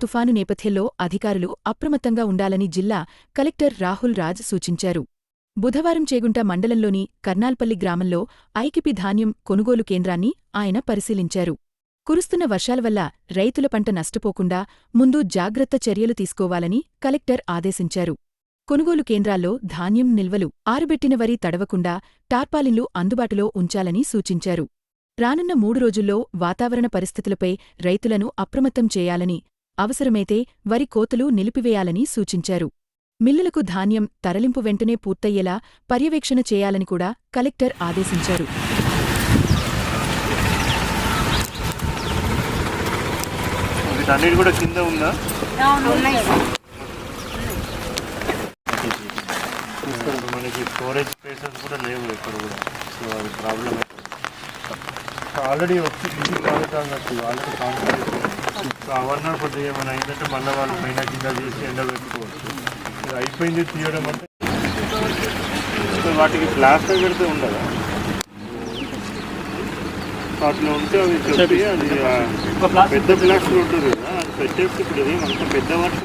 తుఫాను నేపథ్యంలో అధికారులు అప్రమత్తంగా ఉండాలని జిల్లా కలెక్టర్ రాహుల్ రాజ్ సూచించారు. బుధవారం చేగుంట మండలంలోని కర్నాల్పల్లి గ్రామంలో ఐకిపి ధాన్యం కొనుగోలు కేంద్రాన్ని ఆయన పరిశీలించారు. కురుస్తున్న వర్షాల వల్ల రైతుల పంట నష్టపోకుండా ముందు జాగ్రత్త చర్యలు తీసుకోవాలని కలెక్టర్ ఆదేశించారు. కొనుగోలు కేంద్రాల్లో ధాన్యం నిల్వలు, ఆరుబెట్టిన వరి తడవకుండా టార్పాలిన్లు అందుబాటులో ఉంచాలని సూచించారు. రానున్న 3 రోజుల్లో వాతావరణ పరిస్థితులపై రైతులను అప్రమత్తం చేయాలని, అవసరమైతే వరి కోతలు నిలిపివేయాలని సూచించారు. మిల్లులకు ధాన్యం తరలింపు వెంటనే పూర్తయ్యేలా పర్యవేక్షణ చేయాలని కూడా కలెక్టర్ ఆదేశించారు. వీటన్నిటి కూడా కింద ఉందా? మనకి స్టోరేజ్ స్పేసెస్ కూడా లేవు ఇక్కడ కూడా, సో అది ప్రాబ్లం. ఆల్రెడీ వచ్చి ఇది కాలేట్ అన్నట్టు ఆల్రెడీ కాంట్రాక్ట్, సో అవన్నీ కొద్దిగా ఏమైనా అయిందంటే మళ్ళీ వాళ్ళు పైన కింద చేసి ఎండ పెట్టుకోవచ్చు. ఇది అయిపోయింది తీయడం అంటే, సో వాటికి ప్లాస్టర్ పెడితే ఉండదా? అట్లా ఉంటే అవి చెప్పి అది పెద్ద ప్లాస్టర్ ఉంటుంది కదా, అది పెట్టేసి ఇప్పుడు ఇది అంత పెద్ద వర్క్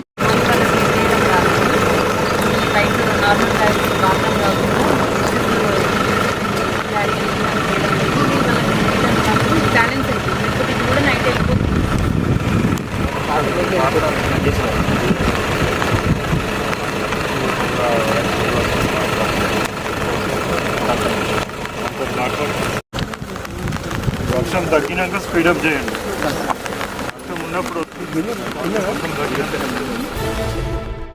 వర్షం తగ్గినాక స్పీడప్ చేయండి. వర్షం ఉన్నప్పుడు వర్షం తగ్గినాక